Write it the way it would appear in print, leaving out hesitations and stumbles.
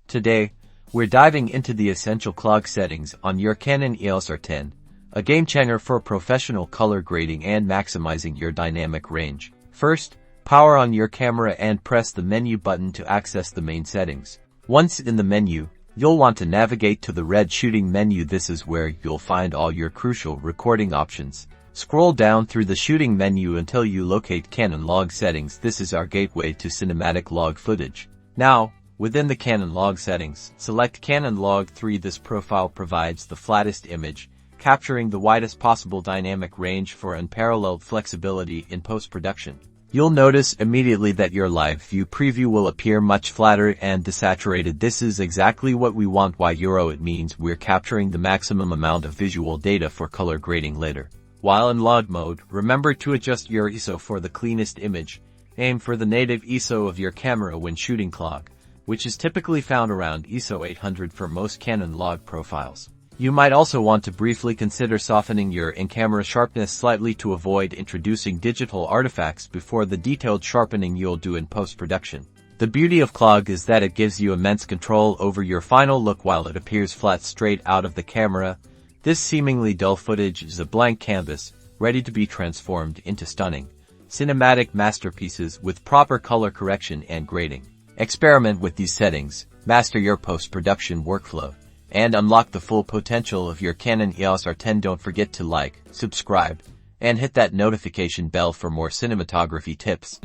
Today, we're diving into the essential CLog settings on your Canon EOS R10, a game changer for professional color grading and maximizing your dynamic range. First, power on your camera and press the menu button to access the main settings. Once in the menu, you'll want to navigate to the red shooting menu. This is where you'll find all your crucial recording options. Scroll down through the shooting menu until you locate Canon Log settings. This is our gateway to cinematic log footage. Now, within the Canon Log settings, select Canon Log 3. This profile provides the flattest image, capturing the widest possible dynamic range for unparalleled flexibility in post-production. You'll notice immediately that your live view preview will appear much flatter and desaturated. This is exactly what we want. Why Euro? It means we're capturing the maximum amount of visual data for color grading later. While in log mode, remember to adjust your ISO for the cleanest image. Aim for the native ISO of your camera when shooting CLog, which is typically found around ISO 800 for most Canon log profiles. You might also want to briefly consider softening your in-camera sharpness slightly to avoid introducing digital artifacts before the detailed sharpening you'll do in post-production. The beauty of CLog is that it gives you immense control over your final look. While it appears flat straight out of the camera, this seemingly dull footage is a blank canvas, ready to be transformed into stunning, cinematic masterpieces with proper color correction and grading. Experiment with these settings, master your post-production workflow, and unlock the full potential of your Canon EOS R10. Don't forget to like, subscribe, and hit that notification bell for more cinematography tips.